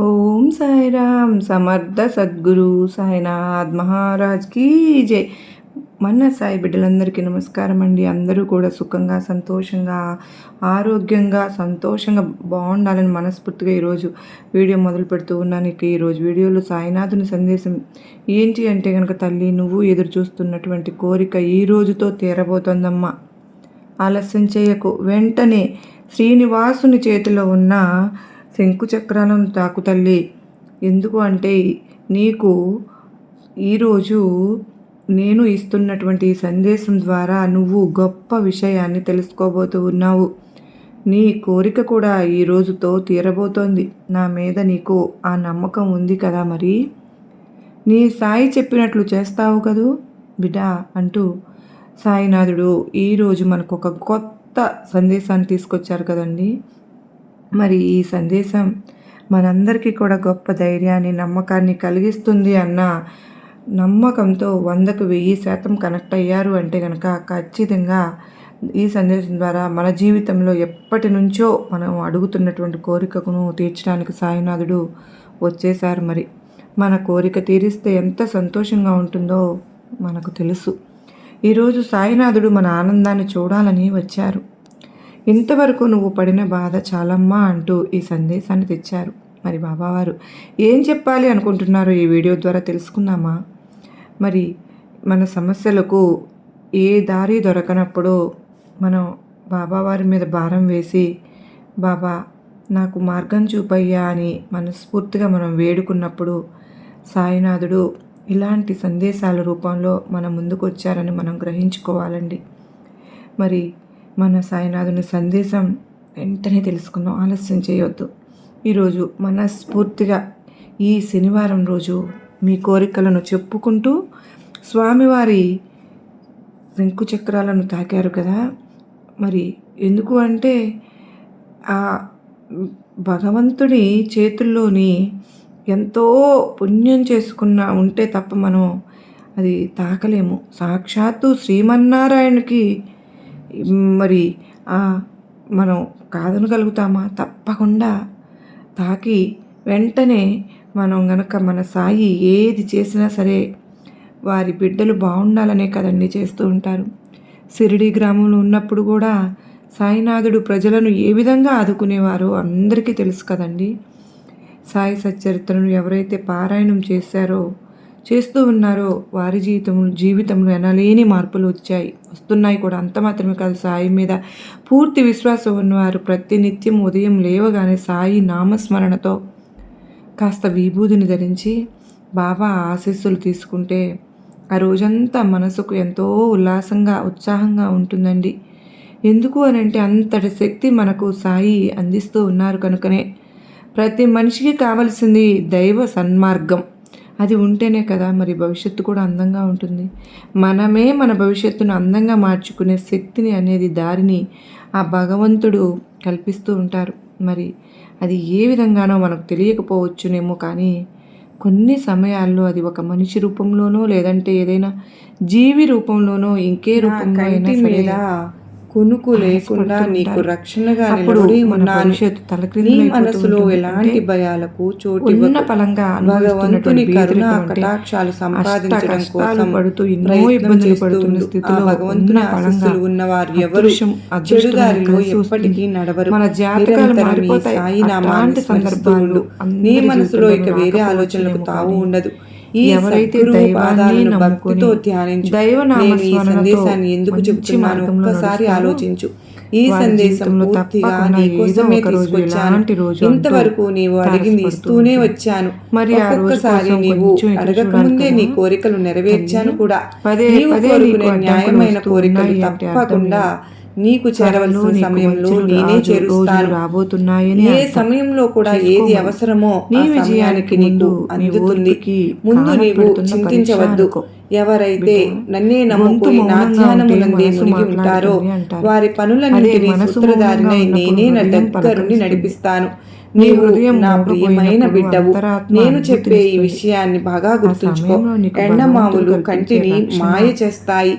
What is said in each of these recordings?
ఓం సాయిరామ్ సమర్థ సద్గురు సాయినాథ్ మహారాజ్ కీ జై. మన సాయి బిడ్డలందరికీ నమస్కారం అండి. అందరూ కూడా సుఖంగా, సంతోషంగా, ఆరోగ్యంగా, సంతోషంగా బాగుండాలని మనస్ఫూర్తిగా ఈరోజు వీడియో మొదలు పెడుతూ ఉన్నాను. ఇక ఈరోజు వీడియోలో సాయినాథుని సందేశం ఏంటి అంటే కనుక, తల్లి నువ్వు ఎదురు చూస్తున్నటువంటి కోరిక ఈ రోజుతో తీరబోతోందమ్మా. ఆలస్యం చేయకు. వెంటనే శ్రీనివాసుని చేతిలో ఉన్న శంకుచక్రాలను తాకు తల్లి. ఎందుకు అంటే నీకు ఈరోజు నేను ఇస్తున్నటువంటి ఈ సందేశం ద్వారా నువ్వు గొప్ప విషయాన్ని తెలుసుకోబోతూ ఉన్నావు. నీ కోరిక కూడా ఈ రోజుతో తీరబోతోంది. నా మీద నీకు ఆ నమ్మకం ఉంది కదా, మరి నీ సాయి చెప్పినట్లు చేస్తావు కదూ బిడ్డా అంటూ సాయినాథుడు ఈరోజు మనకు ఒక కొత్త సందేశాన్ని తీసుకొచ్చారు కదండి. మరి ఈ సందేశం మనందరికీ కూడా గొప్ప ధైర్యాన్ని, నమ్మకాన్ని కలిగిస్తుంది అన్న నమ్మకంతో 100కు 1000% కనెక్ట్ అయ్యారు అంటే కనుక ఖచ్చితంగా ఈ సందేశం ద్వారా మన జీవితంలో ఎప్పటి నుంచో మనం అడుగుతున్నటువంటి కోరికను తీర్చడానికి సాయినాథుడు వచ్చేసారు. మరి మన కోరిక తీరిస్తే ఎంత సంతోషంగా ఉంటుందో మనకు తెలుసు. ఈరోజు సాయినాథుడు మన ఆనందాన్ని చూడాలని వచ్చారు. ఇంతవరకు నువ్వు పడిన బాధ చాలమ్మా అంటూ ఈ సందేశాన్ని తెచ్చారు. మరి బాబావారు ఏం చెప్పాలి అనుకుంటున్నారో ఈ వీడియో ద్వారా తెలుసుకుందామా. మరి మన సమస్యలకు ఏ దారి దొరకనప్పుడు మనం బాబావారి మీద భారం వేసి, బాబా నాకు మార్గం చూపయ్యా అని మనస్ఫూర్తిగా మనం వేడుకున్నప్పుడు సాయినాథుడు ఇలాంటి సందేశాల రూపంలో మన ముందుకు వచ్చారని మనం గ్రహించుకోవాలండి. మరి మన సాయినాథుని సందేశం వెంటనే తెలుసుకుందాం, ఆలస్యం చేయొద్దు. ఈరోజు మనస్ఫూర్తిగా ఈ శనివారం రోజు మీ కోరికలను చెప్పుకుంటూ స్వామివారి శంకుచక్రాలను తాకారు కదా. మరి ఎందుకు అంటే ఆ భగవంతుడి చేతుల్లోని ఎంతో పుణ్యం చేసుకున్న ఉంటే తప్ప మనం అది తాకలేము. సాక్షాత్తు శ్రీమన్నారాయణకి మరి మనం కాదనగలుగుతామా? తప్పకుండా తాకి వెంటనే మనం గనక మన సాయి ఏది చేసినా సరే వారి బిడ్డలు బాగుండాలనే కదండి చేస్తూ ఉంటారు. షిరిడి గ్రామంలో ఉన్నప్పుడు కూడా సాయినాథుడు ప్రజలను ఏ విధంగా ఆదుకునేవారో అందరికీ తెలుసు కదండి. సాయి సచ్చరిత్రను ఎవరైతే పారాయణం చేస్తూ ఉన్నారో వారి జీవితంలో ఎనలేని మార్పులు వస్తున్నాయి కూడా. అంత మాత్రమే కాదు, సాయి మీద పూర్తి విశ్వాసం ఉన్నవారు ప్రతినిత్యం ఉదయం లేవగానే సాయి నామస్మరణతో కాస్త విభూదిని ధరించి బాబా ఆశీస్సులు తీసుకుంటే ఆ రోజంతా మనసుకు ఎంతో ఉల్లాసంగా, ఉత్సాహంగా ఉంటుందండి. ఎందుకు అని అంటే అంతటి శక్తి మనకు సాయి అందిస్తూ ఉన్నారు కనుకనే. ప్రతి మనిషికి కావలసింది దైవ సన్మార్గం. అది ఉంటేనే కదా మరి భవిష్యత్తు కూడా అందంగా ఉంటుంది. మనమే మన భవిష్యత్తును అందంగా మార్చుకునే శక్తిని అనేది దారిని ఆ భగవంతుడు కల్పిస్తూ ఉంటారు. మరి అది ఏ విధంగానో మనకు తెలియకపోవచ్చునేమో, కానీ కొన్ని సమయాల్లో అది ఒక మనిషి రూపంలోనో లేదంటే ఏదైనా జీవి రూపంలోనో ఇంకే రూపంలో అయినా సరే కునుకు లేకుండా నీకు రక్షణగా నిలబడి ఉన్నాను. నీ మనసులో ఎలాంటి భయాలకు చోటు భగవంతుని కరుణ కటాక్షాలు సంపాదించడం కోసం ప్రయత్నం చేస్తున్న స్థితిలో భగవంతుని ఆశీస్సులు ఉన్నవారు ఎవరు చెడు దారిలో ఎప్పటికీ నడవరు. నిరంతరం ఈ సాయి నామాన్ని స్మరిస్తూ నీ మనసులో ఇక వేరే ఆలోచనలకు తావు ఉండదు. ఎవరైతే దైవాన్ని భక్తితో ధ్యానించు. నేను ఈ సందేశాన్ని ఎందుకు చెప్తున్నాను ఒక్కసారి ఆలోచించు. ఈ సందేశం పూర్తిగా నీ కోసమే తీసుకొచ్చాను. ఇంతవరకు నీవు అడిగింది ఇస్తూనే వచ్చాను. ఒక్కొక్కసారి నీవు అడగకముందే నీ కోరికలు నెరవేర్చాను కూడా. నీవు కోరుకునే న్యాయమైన కోరికలు తప్పకుండా నీకు చేరవలసిన సమయంలో నేనే చేరుస్తాను. రాబోతున్నాయని ఏ సమయంలో కూడా ఏది అవసరమో నీ విజయానికి నీకు అందుతుంది. ముందు నీవు చింతించవద్దు. ఎవరైతే నన్నే నమ్ముకుని నా ధ్యానమునందే మునిగి ఉంటారో వారి పనులన్నింటినీ సూత్రధారినై నేనే నా దగ్గరుండి నడిపిస్తాను. నీవు నా ప్రియమైన బిడ్డవు. నేను చెప్పే ఈ విషయాన్ని బాగా గుర్తుంచుకో. ఎండమాములు కంటిని మాయ చేస్తాయి,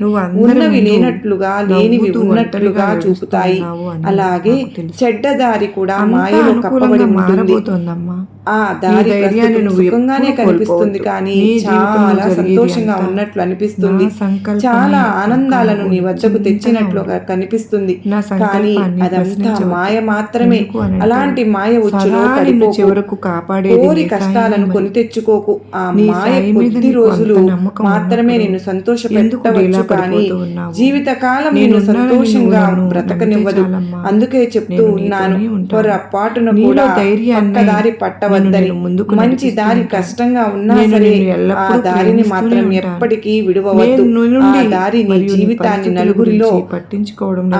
ఉన్నవి లేనట్లుగా లేనివి ఉన్నట్లుగా చూపుతాయి. అలాగే చెడ్డదారి కూడా మాయలో కప్పబడి ఉంటుంది. ఆ దారి ధైర్యాన్ని నువ్వు సుఖంగానే కనిపిస్తుంది, కానీ చాలా సంతోషంగా ఉన్నట్లు అనిపిస్తుంది. చాలా ఆనందాలను నీ వద్దకు తెచ్చినట్లుగా కనిపిస్తుంది, కానీ అదంతా మాయ మాత్రమే. అలాంటి మాయ ఉచ్చులో పడిపోకు. కోరి కష్టాలను కొని తెచ్చుకోకు. ఆ మాయ కొద్ది రోజులు మాత్రమే నిన్ను సంతోషపెట్టవచ్చు, కానీ జీవితకాలం నిన్ను సంతోషంగా బ్రతకనివ్వదు. అందుకే చెప్తూ ఉన్నాను, పొరపాటును కూడా పక్కదారి పట్టవద్దని. మంచి దారి కష్టంగా ఉన్నా సరే ఆ దారిని మాత్రం ఎప్పటికీ విడవవద్దు. ఆ దారి నీ జీవితాన్ని నలుగురిలో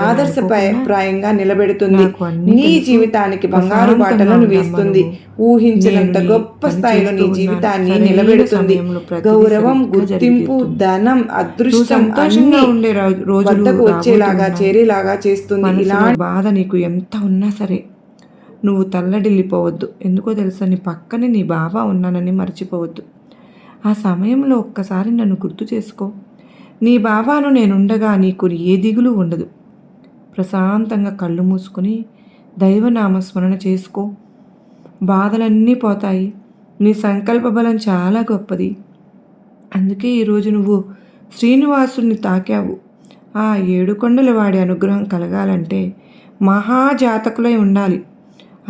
ఆదర్శప్రాయంగా నిలబెడుతుంది. నీ జీవితానికి బంగారు బాటలను వేస్తుంది. ఊహించినంత గొప్ప స్థాయిలో నీ జీవితాన్ని నిలబెడుతుంది. గౌరవం, గుర్తింపు, ధనం, అదృష్టం అన్నీ వద్దకు వచ్చేలాగా చేరేలాగా చేస్తుంది. ఇలాంటి బాధ నీకు ఎంత ఉన్నా సరే నువ్వు తల్లడిల్లిపోవద్దు. ఎందుకో తెలుసా, నీ పక్కనే నీ బాబా ఉన్నానని మర్చిపోవద్దు. ఆ సమయంలో ఒక్కసారి నన్ను గుర్తు చేసుకో. నీ బాబాను నేనుండగా నీకు ఏ దిగులు ఉండదు. ప్రశాంతంగా కళ్ళు మూసుకొని దైవనామస్మరణ చేసుకో. బాధలన్నీ పోతాయి. నీ సంకల్ప బలం చాలా గొప్పది. అందుకే ఈరోజు నువ్వు శ్రీనివాసుని తాకావు. ఆ 7 కొండల వాడి అనుగ్రహం కలగాలంటే మహాజాతకులై ఉండాలి.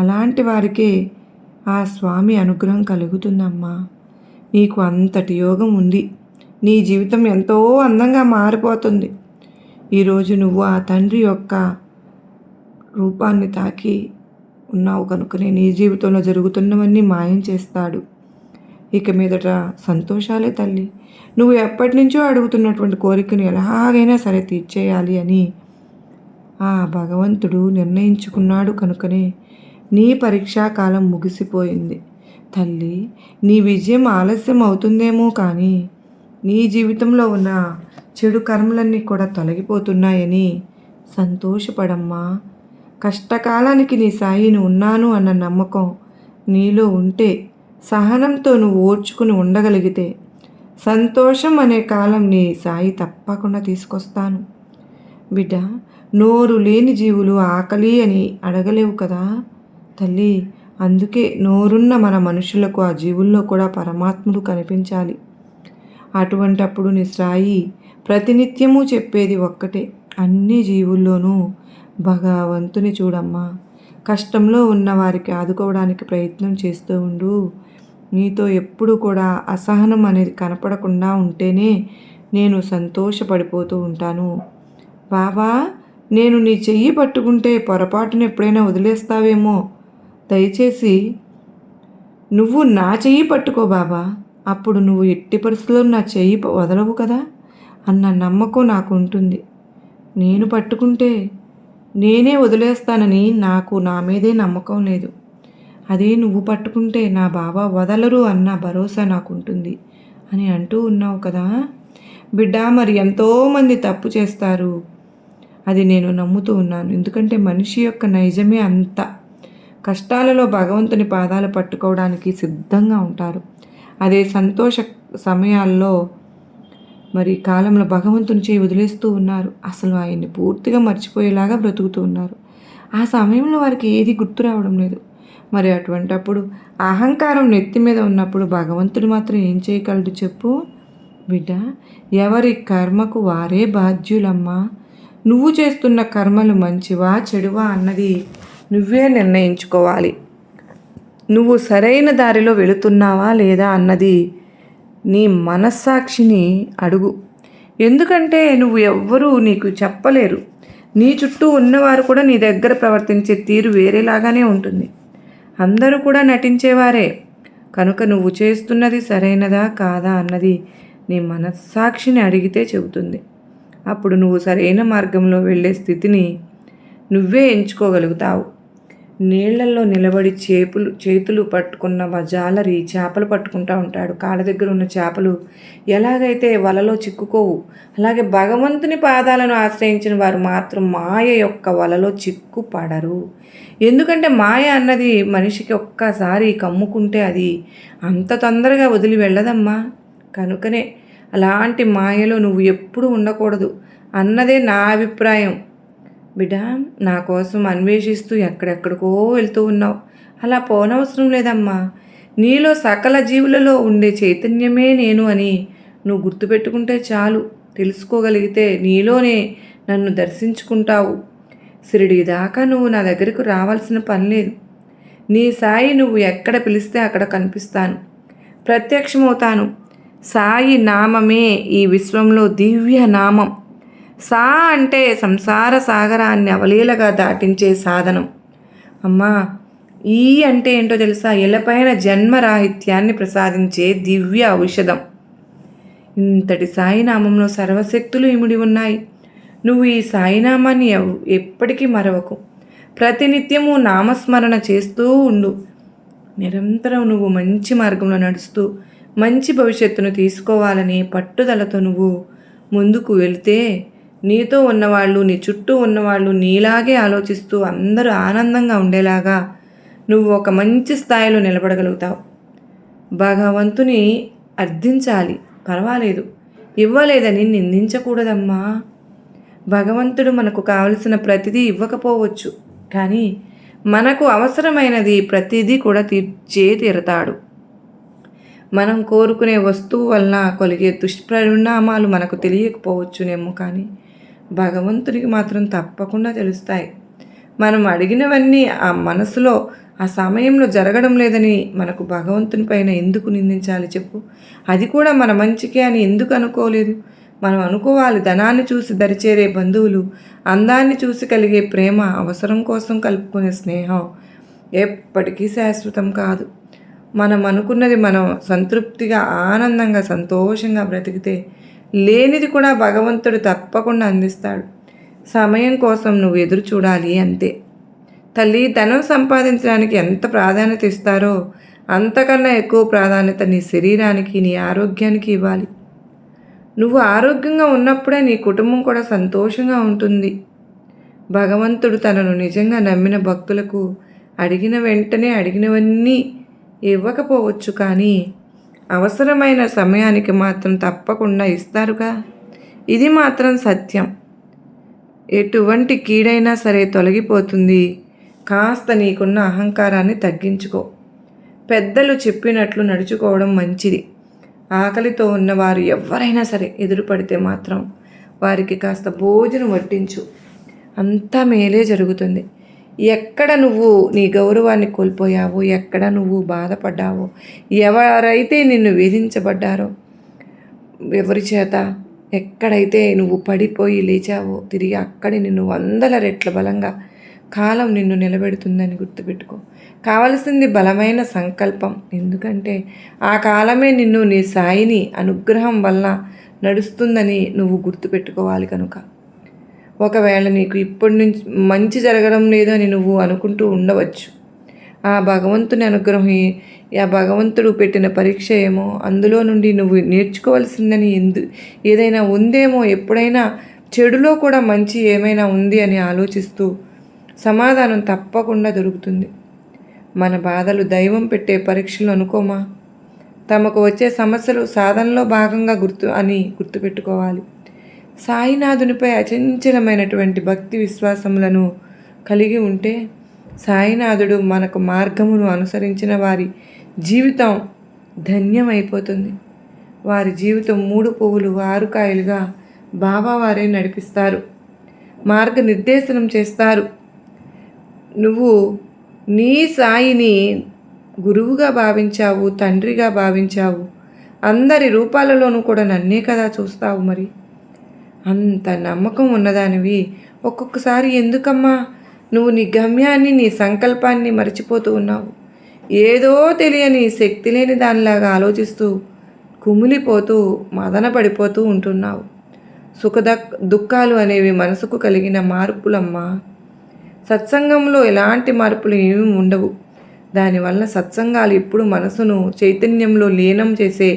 అలాంటి వారికే ఆ స్వామి అనుగ్రహం కలుగుతుందమ్మా. నీకు అంతటి యోగం ఉంది. నీ జీవితం ఎంతో అందంగా మారిపోతుంది. ఈరోజు నువ్వు ఆ తండ్రి యొక్క రూపాన్ని తాకి ఉన్నావు కనుకనే నీ జీవితంలో జరుగుతున్నవన్నీ మాయం చేస్తాడు. ఇక మీదట సంతోషాలే తల్లి. నువ్వు ఎప్పటి నుంచో అడుగుతున్నటువంటి కోరికను ఎలాగైనా సరే తీర్చేయాలి అని ఆ భగవంతుడు నిర్ణయించుకున్నాడు కనుకనే నీ పరీక్షాకాలం ముగిసిపోయింది. తల్లి, నీ విజయం ఆలస్యం అవుతుందేమో, కానీ నీ జీవితంలో ఉన్న చెడు కర్మలన్నీ కూడా తొలగిపోతున్నాయని సంతోషపడమ్మా. కష్టకాలానికి నీ సాయిని ఉన్నాను అన్న నమ్మకం నీలో ఉంటే, సహనంతో నువ్వు ఓర్చుకుని ఉండగలిగితే, సంతోషం అనే కాలం నీ సాయి తప్పకుండా తీసుకొస్తాను. బిడ్డ, నోరు లేని జీవులు ఆకలి అని అడగలేవు కదా తల్లి. అందుకే నోరున్న మన మనుషులకు ఆ జీవుల్లో కూడా పరమాత్ముడు కనిపించాలి. అటువంటప్పుడు నీ సాయి ప్రతినిత్యము చెప్పేది ఒక్కటే, అన్ని జీవుల్లోనూ భగవంతుని చూడమ్మా. కష్టంలో ఉన్న వారికి ఆదుకోవడానికి ప్రయత్నం చేస్తూ ఉండు. నీతో ఎప్పుడు కూడా అసహనం అనేది కనపడకుండా ఉంటేనే నేను సంతోషపడిపోతూ ఉంటాను. బాబా, నేను నీ చెయ్యి పట్టుకుంటే పొరపాటును ఎప్పుడైనా వదిలేస్తావేమో. దయచేసి నువ్వు నా చెయ్యి పట్టుకో బాబా. అప్పుడు నువ్వు ఎట్టి పరిస్థితుల్లో నా చెయ్యి వదలవు కదా అన్న నమ్మకం నాకు ఉంటుంది. నేను పట్టుకుంటే నేనే వదిలేస్తానని నాకు నా మీదే నమ్మకం లేదు. అదే నువ్వు పట్టుకుంటే నా బాబా వదలరు అన్న భరోసా నాకుంటుంది అని అంటూ ఉన్నావు కదా బిడ్డ. మరి ఎంతోమంది తప్పు చేస్తారు, అది నేను నమ్ముతూ ఉన్నాను. ఎందుకంటే మనిషి యొక్క నైజమే అంత. కష్టాలలో భగవంతుని పాదాలు పట్టుకోవడానికి సిద్ధంగా ఉంటారు. అదే సంతోష సమయాల్లో మరి కాలంలో భగవంతుని చేయి వదిలేస్తూ ఉన్నారు. అసలు ఆయన్ని పూర్తిగా మర్చిపోయేలాగా బ్రతుకుతూ ఉన్నారు. ఆ సమయంలో వారికి ఏది గుర్తు రావడం లేదు. మరి అటువంటప్పుడు అహంకారం నెత్తి మీద ఉన్నప్పుడు భగవంతుడు మాత్రం ఏం చేయగలడు చెప్పు బిడ్డ. ఎవరి కర్మకు వారే బాధ్యులమ్మా. నువ్వు చేస్తున్న కర్మలు మంచివా చెడువా అన్నది నువ్వే నిర్ణయించుకోవాలి. నువ్వు సరైన దారిలో వెళుతున్నావా లేదా అన్నది నీ మనస్సాక్షిని అడుగు. ఎందుకంటే నువ్వు ఎవ్వరూ నీకు చెప్పలేరు. నీ చుట్టూ ఉన్నవారు కూడా నీ దగ్గర ప్రవర్తించే తీరు వేరేలాగానే ఉంటుంది. అందరూ కూడా నటించేవారే. కనుక నువ్వు చేస్తున్నది సరైనదా కాదా అన్నది నీ మనస్సాక్షిని అడిగితే చెబుతుంది. అప్పుడు నువ్వు సరైన మార్గంలో వెళ్ళే స్థితిని నువ్వే ఎంచుకోగలుగుతావు. నీళ్లలో నిలబడి చేతులు పట్టుకున్న జాలరి చేపలు పట్టుకుంటూ ఉంటాడు. కాళ్ళ దగ్గర ఉన్న చేపలు ఎలాగైతే వలలో చిక్కుకోవు, అలాగే భగవంతుని పాదాలను ఆశ్రయించిన వారు మాత్రం మాయ యొక్క వలలో చిక్కుపడరు. ఎందుకంటే మాయ అన్నది మనిషికి ఒక్కసారి కమ్ముకుంటే అది అంత తొందరగా వదిలి వెళ్ళదమ్మా. కనుకనే అలాంటి మాయలో నువ్వు ఎప్పుడూ ఉండకూడదు అన్నదే నా అభిప్రాయం. బిడ్డ, నా కోసం అన్వేషిస్తూ ఎక్కడెక్కడికో వెళ్తూ ఉన్నావు. అలా పోనవసరం లేదమ్మా. నీలో సకల జీవులలో ఉండే చైతన్యమే నేను అని నువ్వు గుర్తుపెట్టుకుంటే చాలు. తెలుసుకోగలిగితే నీలోనే నన్ను దర్శించుకుంటావు. షిరిడీ దాకా నువ్వు నా దగ్గరకు రావాల్సిన పని లేదు. నీ సాయి నువ్వు ఎక్కడ పిలిస్తే అక్కడ కనిపిస్తాను, ప్రత్యక్షమవుతాను. సాయి నామమే ఈ విశ్వంలో దివ్య నామం. సా అంటే సంసార సాగరాన్ని అవలీలగా దాటించే సాధనం. అమ్మా, ఈ అంటే ఏంటో తెలుసా? ఎలపైన జన్మరాహిత్యాన్ని ప్రసాదించే దివ్య ఔషధం. ఇంతటి సాయినామంలో సర్వశక్తులు ఇమిడి ఉన్నాయి. నువ్వు ఈ సాయినామాన్ని ఎప్పటికీ మరవకు. ప్రతినిత్యము నామస్మరణ చేస్తూ ఉండు. నిరంతరం నువ్వు మంచి మార్గంలో నడుస్తూ మంచి భవిష్యత్తును తీసుకోవాలని పట్టుదలతో నువ్వు ముందుకు వెళితే నీతో ఉన్నవాళ్ళు, నీ చుట్టూ ఉన్నవాళ్ళు నీలాగే ఆలోచిస్తూ అందరూ ఆనందంగా ఉండేలాగా నువ్వు ఒక మంచి స్థాయిలో నిలబడగలుగుతావు. భగవంతుని అర్థించాలి, పర్వాలేదు, ఇవ్వలేదని నిందించకూడదమ్మా. భగవంతుడు మనకు కావలసిన ప్రతిదీ ఇవ్వకపోవచ్చు, కానీ మనకు అవసరమైనది ప్రతిదీ కూడా తీరతాడు. మనం కోరుకునే వస్తువు వలన కలిగే దుష్పరిణామాలు మనకు తెలియకపోవచ్చునేమో, కానీ భగవంతుడికి మాత్రం తప్పకుండా తెలుస్తాయి. మనం అడిగినవన్నీ ఆ మనసులో ఆ సమయంలో జరగడం లేదని మనకు భగవంతుని పైన ఎందుకు నిందించాలి చెప్పు? అది కూడా మన మంచికే అని ఎందుకు అనుకోలేదు? మనం అనుకోవాలి, ధనాన్ని చూసి దరిచేరే బంధువులు, అందాన్ని చూసి కలిగే ప్రేమ, అవసరం కోసం కలుపుకునే స్నేహం ఎప్పటికీ శాశ్వతం కాదు. మనం అనుకున్నది మనం సంతృప్తిగా, ఆనందంగా, సంతోషంగా బ్రతికితే లేనిది కూడా భగవంతుడు తప్పకుండా అందిస్తాడు. సమయం కోసం నువ్వు ఎదురు చూడాలి అంతే. తల్లి, ధనం సంపాదించడానికి ఎంత ప్రాధాన్యత ఇస్తారో అంతకన్నా ఎక్కువ ప్రాధాన్యత నీ శరీరానికి, నీ ఆరోగ్యానికి ఇవ్వాలి. నువ్వు ఆరోగ్యంగా ఉన్నప్పుడే నీ కుటుంబం కూడా సంతోషంగా ఉంటుంది. భగవంతుడు తనను నిజంగా నమ్మిన భక్తులకు అడిగిన వెంటనే అడిగినవన్నీ ఇవ్వకపోవచ్చు, కానీ అవసరమైన సమయానికి మాత్రం తప్పకుండా ఇస్తారుగా. ఇది మాత్రం సత్యం. ఎటువంటి కీడైనా సరే తొలగిపోతుంది. కాస్త నీకున్న అహంకారాన్ని తగ్గించుకో. పెద్దలు చెప్పినట్లు నడుచుకోవడం మంచిది. ఆకలితో ఉన్నవారు ఎవరైనా సరే ఎదురుపడితే మాత్రం వారికి కాస్త భోజనం వడ్డించు. అంతా మేలే జరుగుతుంది. ఎక్కడ నువ్వు నీ గౌరవాన్ని కోల్పోయావో, ఎక్కడ నువ్వు బాధపడ్డావో, ఎవరైతే నిన్ను వేధించబడ్డారో, ఎవరి చేత ఎక్కడైతే నువ్వు పడిపోయి లేచావో, తిరిగి అక్కడి నిన్ను 100 రెట్ల బలంగా కాలం నిన్ను నిలబెడుతుందని గుర్తుపెట్టుకో. కావలసింది బలమైన సంకల్పం. ఎందుకంటే ఆ కాలమే నిన్ను నీ సాయిని అనుగ్రహం వల్ల నడుస్తుందని నువ్వు గుర్తుపెట్టుకోవాలి. కనుక ఒకవేళ నీకు ఇప్పటి నుంచి మంచి జరగడం లేదని నువ్వు అనుకుంటూ ఉండవచ్చు. ఆ భగవంతుని అనుగ్రహం, ఆ భగవంతుడు పెట్టిన పరీక్ష ఏమో, అందులో నుండి నువ్వు నేర్చుకోవాల్సిందని ఏదైనా ఉందేమో. ఎప్పుడైనా చెడులో కూడా మంచి ఏమైనా ఉంది అని ఆలోచిస్తూ సమాధానం తప్పకుండా దొరుకుతుంది. మన బాధలు దైవం పెట్టే పరీక్షలు అనుకోమా. తమకు వచ్చే సమస్యలు సాధనలో భాగంగా గుర్తుపెట్టుకోవాలి. సాయినాథునిపై అచంచలమైనటువంటి భక్తి విశ్వాసములను కలిగి ఉంటే సాయినాథుడు మనకు మార్గమును అనుసరించిన వారి జీవితం ధన్యమైపోతుంది. వారి జీవితం 3 పువ్వులు 6 కాయలుగా బాబావారే నడిపిస్తారు, మార్గనిర్దేశనం చేస్తారు. నువ్వు నీ సాయిని గురువుగా భావించావు, తండ్రిగా భావించావు. అందరి రూపాలలోనూ కూడా నన్నే కదా చూస్తావు. మరి అంత నమ్మకం ఉన్నదానివి ఒక్కొక్కసారి ఎందుకమ్మా నువ్వు నీ గమ్యాన్ని, నీ సంకల్పాన్ని మర్చిపోతూ ఉన్నావు? ఏదో తెలియని శక్తి లేని దానిలాగా ఆలోచిస్తూ కుమిలిపోతూ మదన పడిపోతూ ఉంటున్నావు. దుఃఖాలు అనేవి మనసుకు కలిగిన మార్పులమ్మా. సత్సంగంలో ఎలాంటి మార్పులు ఏమీ ఉండవు. దానివల్ల సత్సంగాలు ఇప్పుడు మనసును చైతన్యంలో లీనం చేసే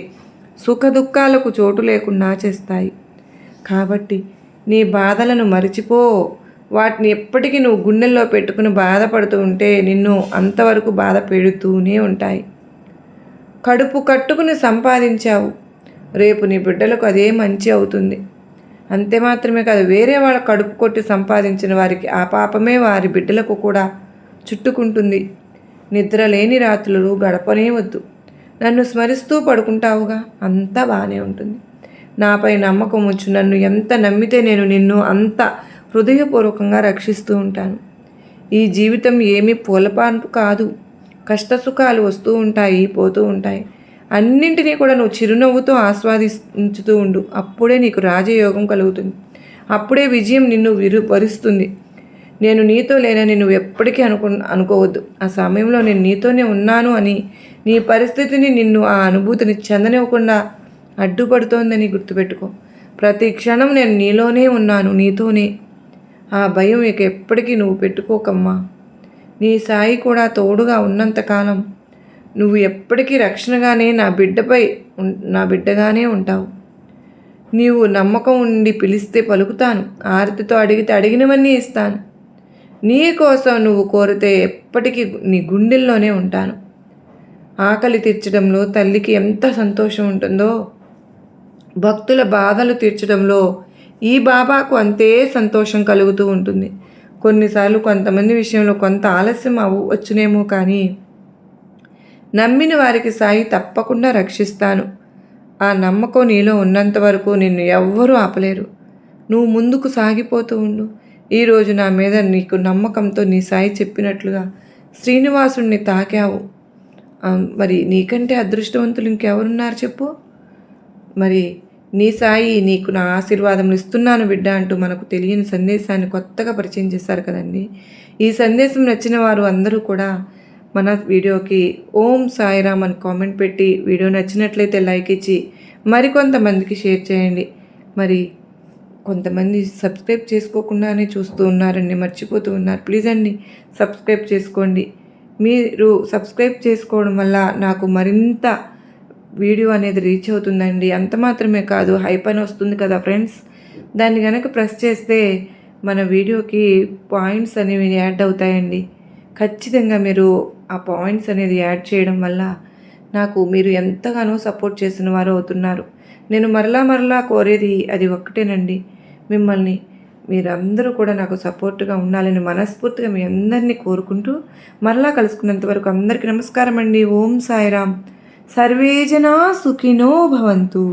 సుఖ దుఃఖాలకు చోటు లేకుండా చేస్తాయి. కాబట్టి నీ బాధలను మరిచిపో. వాటిని ఎప్పటికీ నువ్వు గుండెల్లో పెట్టుకుని బాధపడుతూ ఉంటే నిన్ను అంతవరకు బాధ పెడుతూనే ఉంటాయి. కడుపు కట్టుకుని సంపాదించావు, రేపు నీ బిడ్డలకు అదే మంచి అవుతుంది. అంతే మాత్రమే కాదు, వేరే వాళ్ళ కడుపు కొట్టి సంపాదించిన వారికి ఆ పాపమే వారి బిడ్డలకు కూడా చుట్టుకుంటుంది. నిద్ర లేని రాత్రులు గడపనే వద్దు. నన్ను స్మరిస్తూ పడుకుంటావుగా, అంతా బాగానే ఉంటుంది. నాపై నమ్మకం ఉంచు. నన్ను ఎంత నమ్మితే నేను నిన్ను అంత హృదయపూర్వకంగా రక్షిస్తూ ఉంటాను. ఈ జీవితం ఏమీ పూలపాన్పు కాదు. కష్టసుఖాలు వస్తూ ఉంటాయి, పోతూ ఉంటాయి. అన్నింటినీ కూడా నువ్వు చిరునవ్వుతో ఆస్వాదించుతూ ఉండు. అప్పుడే నీకు రాజయోగం కలుగుతుంది. అప్పుడే విజయం నిన్ను వరిస్తుంది. నేను నీతో లేనని నువ్వు ఎప్పటికీ అనుకోవద్దు. ఆ సమయంలో నేను నీతోనే ఉన్నాను అని నీ పరిస్థితిని, నిన్ను ఆ అనుభూతిని చెందనివ్వకుండా అడ్డుపడుతోందని గుర్తుపెట్టుకో. ప్రతి క్షణం నేను నీలోనే ఉన్నాను, నీతోనే. ఆ భయం ఇక ఎప్పటికీ నువ్వు పెట్టుకోకమ్మా. నీ సాయి కూడా తోడుగా ఉన్నంతకాలం నువ్వు ఎప్పటికీ రక్షణగానే నా బిడ్డగానే ఉంటావు. నీవు నమ్మకం ఉండి పిలిస్తే పలుకుతాను. ఆరతితో అడిగితే అడిగినవన్నీ ఇస్తాను. నీ కోసం నువ్వు కోరితే ఎప్పటికీ నీ గుండెల్లోనే ఉంటాను. ఆకలి తీర్చడంలో తల్లికి ఎంత సంతోషం ఉంటుందో, భక్తుల బాధలు తీర్చడంలో ఈ బాబాకు అంతే సంతోషం కలుగుతూ ఉంటుంది. కొన్నిసార్లు కొంతమంది విషయంలో కొంత ఆలస్యం వచ్చునేమో, కానీ నమ్మిన వారికి సాయి తప్పకుండా రక్షిస్తాను. ఆ నమ్మకం నీలో ఉన్నంత వరకు నిన్ను ఎవ్వరూ ఆపలేరు. నువ్వు ముందుకు సాగిపోతూ ఉండు. ఈరోజు నా మీద నీకు నమ్మకంతో నీ సాయి చెప్పినట్లుగా శ్రీనివాసుడిని తాకావు. మరి నీకంటే అదృష్టవంతులు ఇంకెవరున్నారు చెప్పు? మరి నీ సాయి నీకు నా ఆశీర్వాదములు ఇస్తున్నాను బిడ్డ అంటూ మనకు తెలియని సందేశాన్ని కొత్తగా పరిచయం చేశారు కదండి. ఈ సందేశం నచ్చిన వారు అందరూ కూడా మన వీడియోకి ఓం సాయిరామ్ అని కామెంట్ పెట్టి, వీడియో నచ్చినట్లయితే లైక్ ఇచ్చి మరికొంతమందికి షేర్ చేయండి. మరి కొంతమంది సబ్స్క్రైబ్ చేసుకోకుండానే చూస్తూ ఉన్నారండి, మర్చిపోతూ ఉన్నారు. ప్లీజ్ అండి, సబ్స్క్రైబ్ చేసుకోండి. మీరు సబ్స్క్రైబ్ చేసుకోవడం వల్ల నాకు మరింత వీడియో అనేది రీచ్ అవుతుందండి. అంత మాత్రమే కాదు, హైప్ అని వస్తుంది కదా ఫ్రెండ్స్, దాన్ని కనుక ప్రెస్ చేస్తే మన వీడియోకి పాయింట్స్ అనేవి యాడ్ అవుతాయండి. ఖచ్చితంగా మీరు ఆ పాయింట్స్ అనేది యాడ్ చేయడం వల్ల నాకు మీరు ఎంతగానో సపోర్ట్ చేసిన వారు అవుతున్నారు. నేను మరలా కోరేది అది ఒక్కటేనండి, మిమ్మల్ని మీరందరూ కూడా నాకు సపోర్ట్గా ఉండాలని మనస్ఫూర్తిగా మీ అందరినీ కోరుకుంటూ మరలా కలుసుకున్నంత వరకు అందరికీ నమస్కారం అండి. ఓం సాయిరామ్. సర్వే జనా సుఖినో భవంతు.